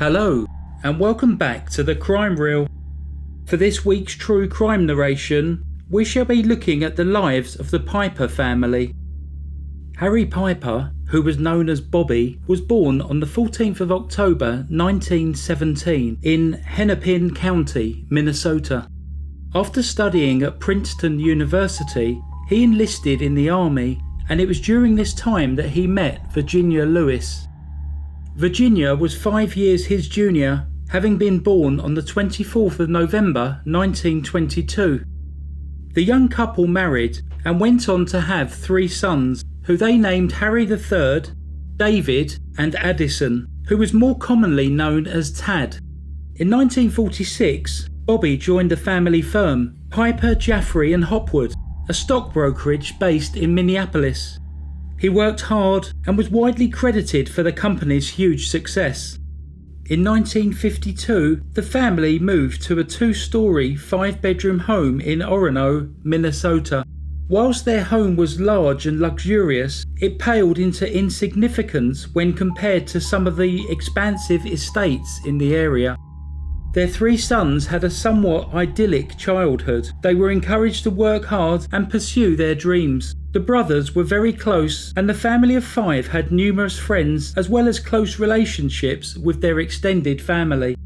Hello, and welcome back to the Crime Reel. For this week's true crime narration, we shall be looking at the lives of the Piper family. Harry Piper, who was known as Bobby, was born on the 14th of October 1917 in Hennepin County, Minnesota. After studying at Princeton University, he enlisted in the Army, and it was during this time that he met Virginia Lewis. Virginia was 5 years his junior, having been born on the 24th of November 1922. The young couple married and went on to have 3 sons, who they named Harry III, David and Addison, who was more commonly known as Tad. In 1946, Bobby joined the family firm, Piper, Jaffray and Hopwood, a stock brokerage based in Minneapolis. He worked hard and was widely credited for the company's huge success. In 1952, the family moved to a 2-story, 5-bedroom home in Orono, Minnesota. Whilst their home was large and luxurious, it paled into insignificance when compared to some of the expansive estates in the area. Their 3 sons had a somewhat idyllic childhood. They were encouraged to work hard and pursue their dreams. The brothers were very close, and the family of 5 had numerous friends as well as close relationships with their extended family.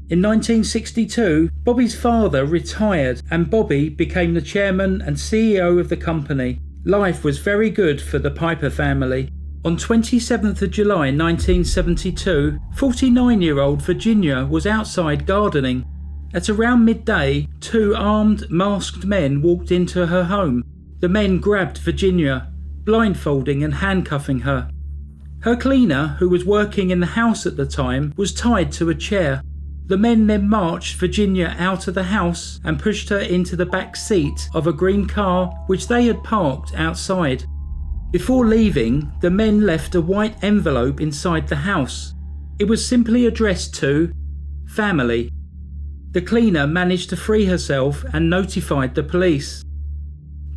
In 1962, Bobby's father retired and Bobby became the chairman and CEO of the company. Life was very good for the Piper family. On 27th of July 1972, 49-year-old Virginia was outside gardening. At around midday, 2 armed, masked men walked into her home. The men grabbed Virginia, blindfolding and handcuffing her. Her cleaner, who was working in the house at the time, was tied to a chair. The men then marched Virginia out of the house and pushed her into the back seat of a green car which they had parked outside. Before leaving, the men left a white envelope inside the house. It was simply addressed to family. The cleaner managed to free herself and notified the police.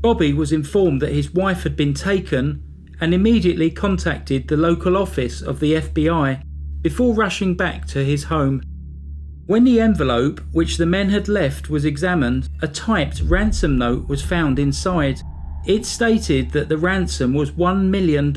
Bobby was informed that his wife had been taken and immediately contacted the local office of the FBI before rushing back to his home. When the envelope which the men had left was examined, a typed ransom note was found inside. It stated that the ransom was $1 million.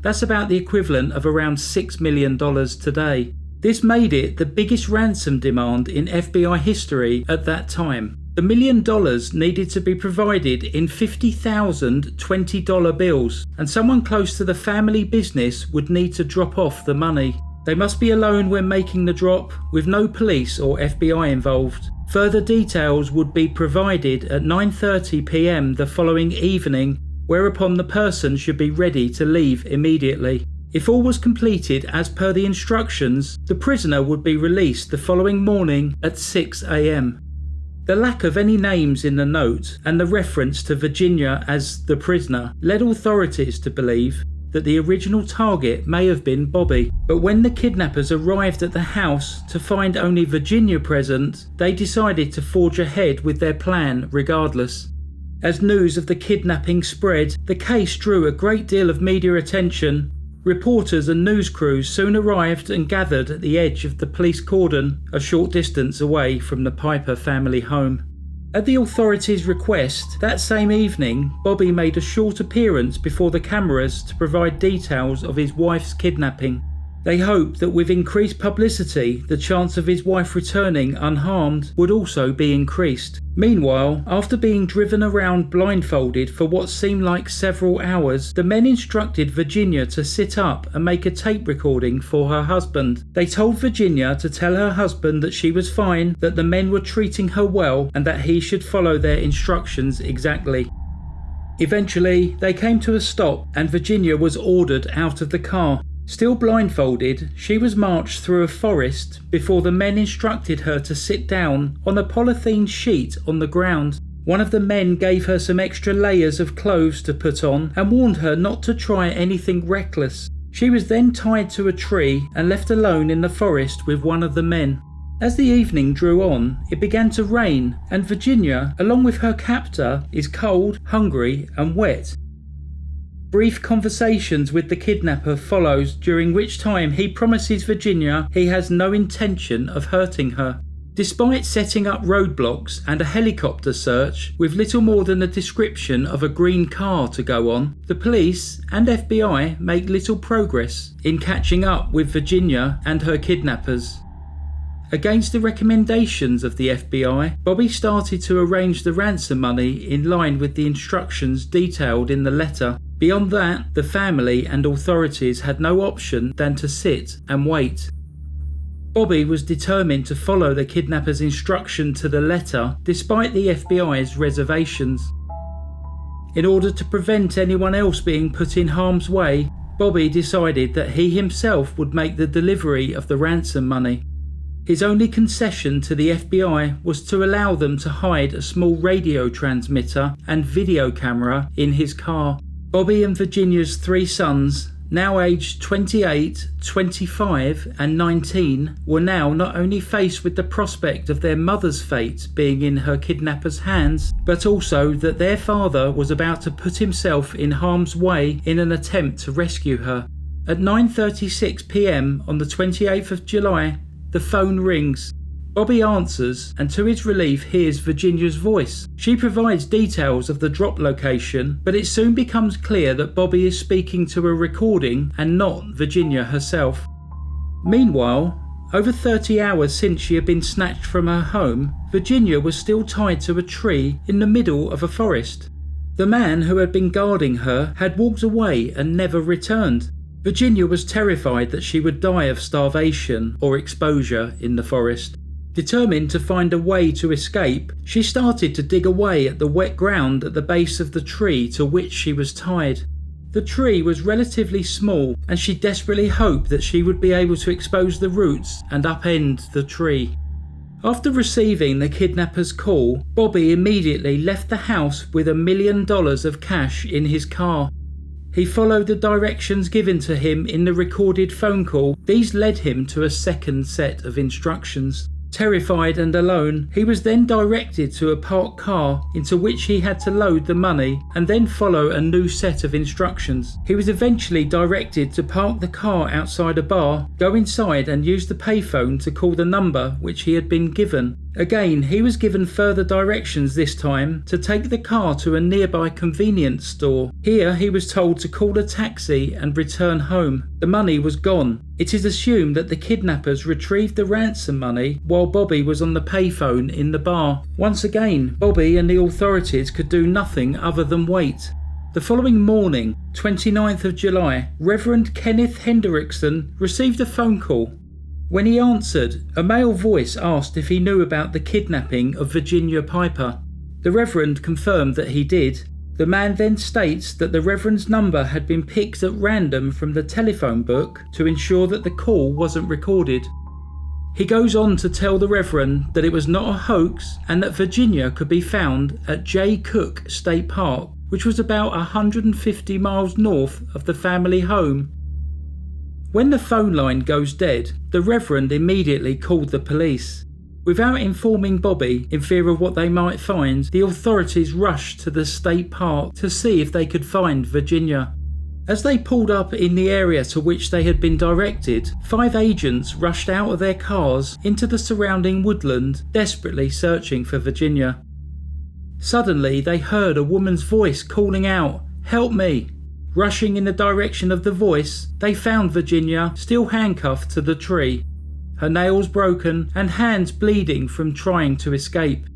That's about the equivalent of around $6 million today. This made it the biggest ransom demand in FBI history at that time. The $1 million needed to be provided in 50,000 $20 bills, and someone close to the family business would need to drop off the money. They must be alone when making the drop, with no police or FBI involved. Further details would be provided at 9:30 p.m. the following evening, whereupon the person should be ready to leave immediately. If all was completed as per the instructions, the prisoner would be released the following morning at 6 a.m. The lack of any names in the note and the reference to Virginia as the prisoner led authorities to believe that the original target may have been Bobby. But when the kidnappers arrived at the house to find only Virginia present, they decided to forge ahead with their plan regardless. As news of the kidnapping spread, the case drew a great deal of media attention. Reporters and news crews soon arrived and gathered at the edge of the police cordon, a short distance away from the Piper family home. At the authorities' request, that same evening, Bobby made a short appearance before the cameras to provide details of his wife's kidnapping. They hoped that with increased publicity, the chance of his wife returning unharmed would also be increased. Meanwhile, after being driven around blindfolded for what seemed like several hours, the men instructed Virginia to sit up and make a tape recording for her husband. They told Virginia to tell her husband that she was fine, that the men were treating her well, and that he should follow their instructions exactly. Eventually, they came to a stop and Virginia was ordered out of the car. Still blindfolded, she was marched through a forest before the men instructed her to sit down on a polythene sheet on the ground. One of the men gave her some extra layers of clothes to put on and warned her not to try anything reckless. She was then tied to a tree and left alone in the forest with one of the men. As the evening drew on, it began to rain, and Virginia, along with her captor, is cold, hungry and wet. Brief conversations with the kidnapper follows, during which time he promises Virginia he has no intention of hurting her. Despite setting up roadblocks and a helicopter search with little more than a description of a green car to go on, the police and FBI make little progress in catching up with Virginia and her kidnappers. Against the recommendations of the FBI, Bobby started to arrange the ransom money in line with the instructions detailed in the letter. Beyond that, the family and authorities had no option than to sit and wait. Bobby was determined to follow the kidnappers' instruction to the letter, despite the FBI's reservations. In order to prevent anyone else being put in harm's way, Bobby decided that he himself would make the delivery of the ransom money. His only concession to the FBI was to allow them to hide a small radio transmitter and video camera in his car. Bobby and Virginia's 3 sons, now aged 28, 25 and 19, were now not only faced with the prospect of their mother's fate being in her kidnapper's hands, but also that their father was about to put himself in harm's way in an attempt to rescue her. At 9:36 p.m. on the 28th of July, the phone rings. Bobby answers and to his relief hears Virginia's voice. She provides details of the drop location, but it soon becomes clear that Bobby is speaking to a recording and not Virginia herself. Meanwhile, over 30 hours since she had been snatched from her home, Virginia was still tied to a tree in the middle of a forest. The man who had been guarding her had walked away and never returned. Virginia was terrified that she would die of starvation or exposure in the forest. Determined to find a way to escape, she started to dig away at the wet ground at the base of the tree to which she was tied. The tree was relatively small, and she desperately hoped that she would be able to expose the roots and upend the tree. After receiving the kidnapper's call, Bobby immediately left the house with $1 million of cash in his car. He followed the directions given to him in the recorded phone call. These led him to a second set of instructions. Terrified and alone, he was then directed to a parked car into which he had to load the money and then follow a new set of instructions. He was eventually directed to park the car outside a bar, go inside and use the payphone to call the number which he had been given. Again, he was given further directions this time to take the car to a nearby convenience store. Here he was told to call a taxi and return home. The money was gone. It is assumed that the kidnappers retrieved the ransom money while Bobby was on the payphone in the bar. Once again, Bobby and the authorities could do nothing other than wait. The following morning, 29th of July, Reverend Kenneth Hendrickson received a phone call. When he answered, a male voice asked if he knew about the kidnapping of Virginia Piper. The Reverend confirmed that he did. The man then states that the Reverend's number had been picked at random from the telephone book to ensure that the call wasn't recorded. He goes on to tell the Reverend that it was not a hoax and that Virginia could be found at J. Cook State Park, which was about 150 miles north of the family home. When the phone line goes dead, the Reverend immediately called the police. Without informing Bobby, in fear of what they might find, the authorities rushed to the state park to see if they could find Virginia. As they pulled up in the area to which they had been directed, 5 agents rushed out of their cars into the surrounding woodland, desperately searching for Virginia. Suddenly, they heard a woman's voice calling out, "Help me!" Rushing in the direction of the voice, they found Virginia still handcuffed to the tree, her nails broken and hands bleeding from trying to escape.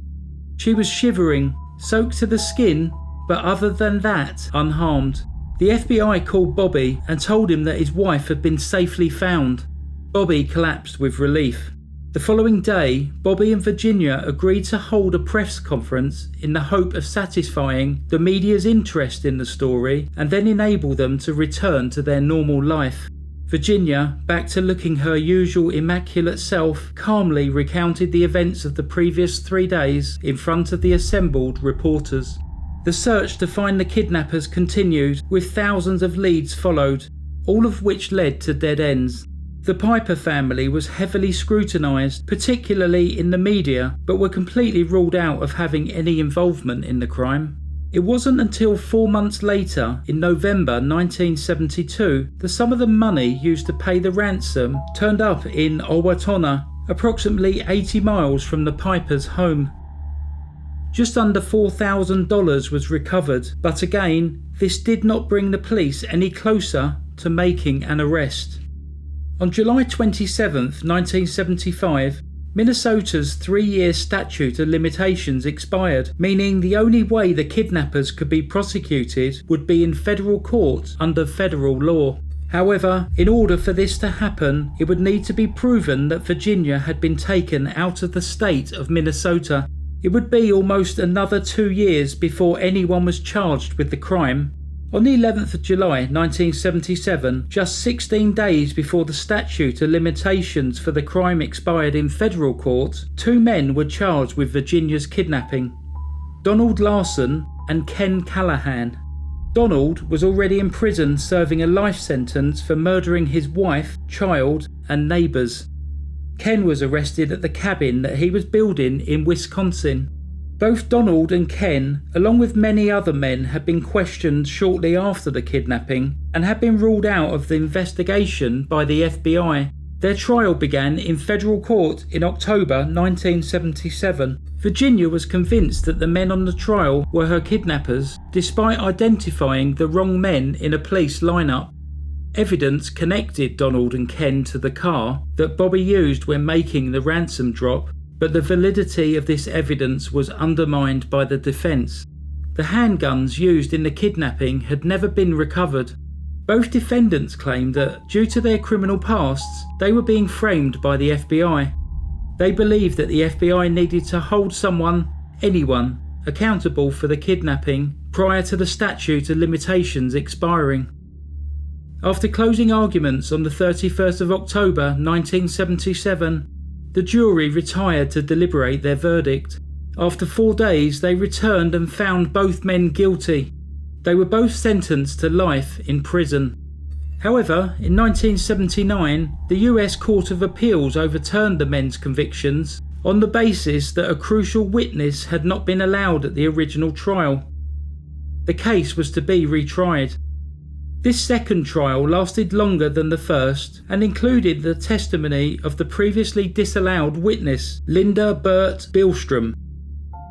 She was shivering, soaked to the skin, but other than that, unharmed. The FBI called Bobby and told him that his wife had been safely found. Bobby collapsed with relief. The following day, Bobby and Virginia agreed to hold a press conference in the hope of satisfying the media's interest in the story and then enable them to return to their normal life. Virginia, back to looking her usual immaculate self, calmly recounted the events of the previous 3 days in front of the assembled reporters. The search to find the kidnappers continued, with thousands of leads followed, all of which led to dead ends. The Piper family was heavily scrutinised, particularly in the media, but were completely ruled out of having any involvement in the crime. It wasn't until 4 months later, in November 1972, that some of the money used to pay the ransom turned up in Owatonna, approximately 80 miles from the Pipers' home. Just under $4,000 was recovered, but again, this did not bring the police any closer to making an arrest. On July 27, 1975, Minnesota's 3-year statute of limitations expired, meaning the only way the kidnappers could be prosecuted would be in federal court under federal law. However, in order for this to happen, it would need to be proven that Virginia had been taken out of the state of Minnesota. It would be almost another 2 years before anyone was charged with the crime. On the 11th of July 1977, just 16 days before the statute of limitations for the crime expired in federal court, 2 men were charged with Virginia's kidnapping: Donald Larson and Ken Callahan. Donald was already in prison serving a life sentence for murdering his wife, child, and neighbours. Ken was arrested at the cabin that he was building in Wisconsin. Both Donald and Ken, along with many other men, had been questioned shortly after the kidnapping and had been ruled out of the investigation by the FBI. Their trial began in federal court in October 1977. Virginia was convinced that the men on the trial were her kidnappers, despite identifying the wrong men in a police lineup. Evidence connected Donald and Ken to the car that Bobby used when making the ransom drop, but the validity of this evidence was undermined by the defence. The handguns used in the kidnapping had never been recovered. Both defendants claimed that, due to their criminal pasts, they were being framed by the FBI. They believed that the FBI needed to hold anyone, accountable for the kidnapping prior to the statute of limitations expiring. After closing arguments on the 31st of October 1977, the jury retired to deliberate their verdict. After 4 days, they returned and found both men guilty. They were both sentenced to life in prison. However, in 1979, the US Court of Appeals overturned the men's convictions on the basis that a crucial witness had not been allowed at the original trial. The case was to be retried. This second trial lasted longer than the first and included the testimony of the previously disallowed witness, Linda Burt Billstrom.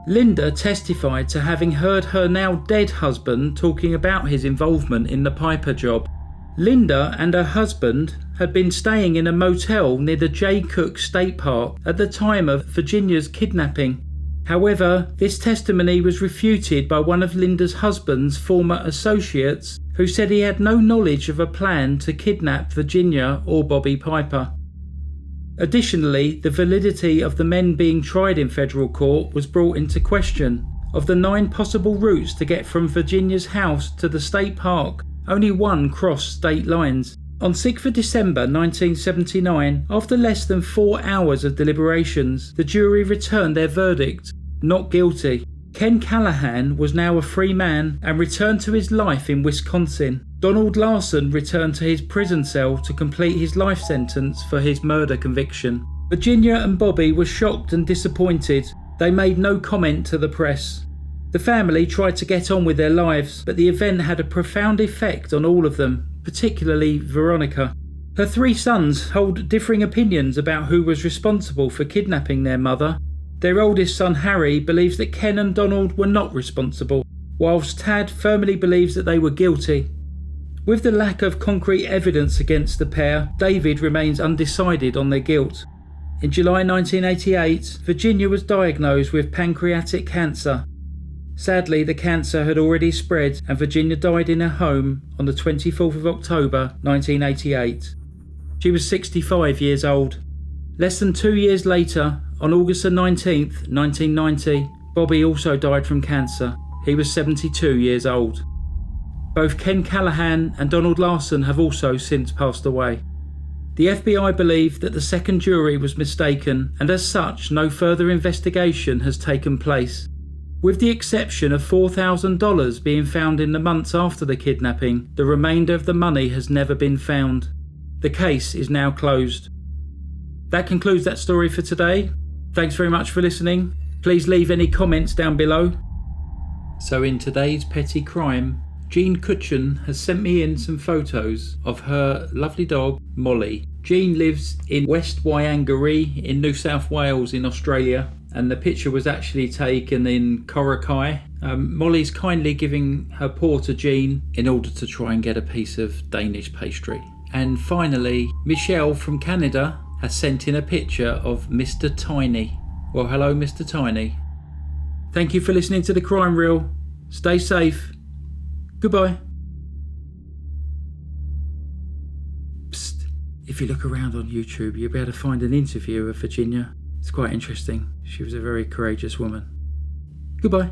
Linda testified to having heard her now dead husband talking about his involvement in the Piper job. Linda and her husband had been staying in a motel near the J. Cook State Park at the time of Virginia's kidnapping. However, this testimony was refuted by one of Linda's husband's former associates, who said he had no knowledge of a plan to kidnap Virginia or Bobby Piper. Additionally, the validity of the men being tried in federal court was brought into question. Of the 9 possible routes to get from Virginia's house to the state park, only one crossed state lines. On 6th of December 1979, after less than 4 hours of deliberations, the jury returned their verdict: not guilty. Ken Callahan was now a free man and returned to his life in Wisconsin. Donald Larson returned to his prison cell to complete his life sentence for his murder conviction. Virginia and Bobby were shocked and disappointed. They made no comment to the press. The family tried to get on with their lives, but the event had a profound effect on all of them, particularly Veronica. Her 3 sons hold differing opinions about who was responsible for kidnapping their mother. Their oldest son Harry believes that Ken and Donald were not responsible, whilst Tad firmly believes that they were guilty. With the lack of concrete evidence against the pair, David remains undecided on their guilt. In July 1988, Virginia was diagnosed with pancreatic cancer. Sadly, the cancer had already spread and Virginia died in her home on the 24th of October 1988. She was 65 years old. Less than 2 years later, on August 19th, 1990, Bobby also died from cancer. He was 72 years old. Both Ken Callahan and Donald Larson have also since passed away. The FBI believed that the second jury was mistaken, and as such, no further investigation has taken place. With the exception of $4,000 being found in the months after the kidnapping, the remainder of the money has never been found. The case is now closed. That concludes that story for today. Thanks very much for listening. Please leave any comments down below. So in today's petty crime, Jean Cutchin has sent me in some photos of her lovely dog, Molly. Jean lives in West Wyangaree in New South Wales in Australia, and the picture was actually taken in Coracai. Molly's kindly giving her paw to Jean in order to try and get a piece of Danish pastry. And finally, Michelle from Canada has sent in a picture of Mr. Tiny. Well, hello, Mr. Tiny. Thank you for listening to The Crime Reel. Stay safe. Goodbye. Psst. If you look around on YouTube, you'll be able to find an interview of Virginia. It's quite interesting. She was a very courageous woman. Goodbye.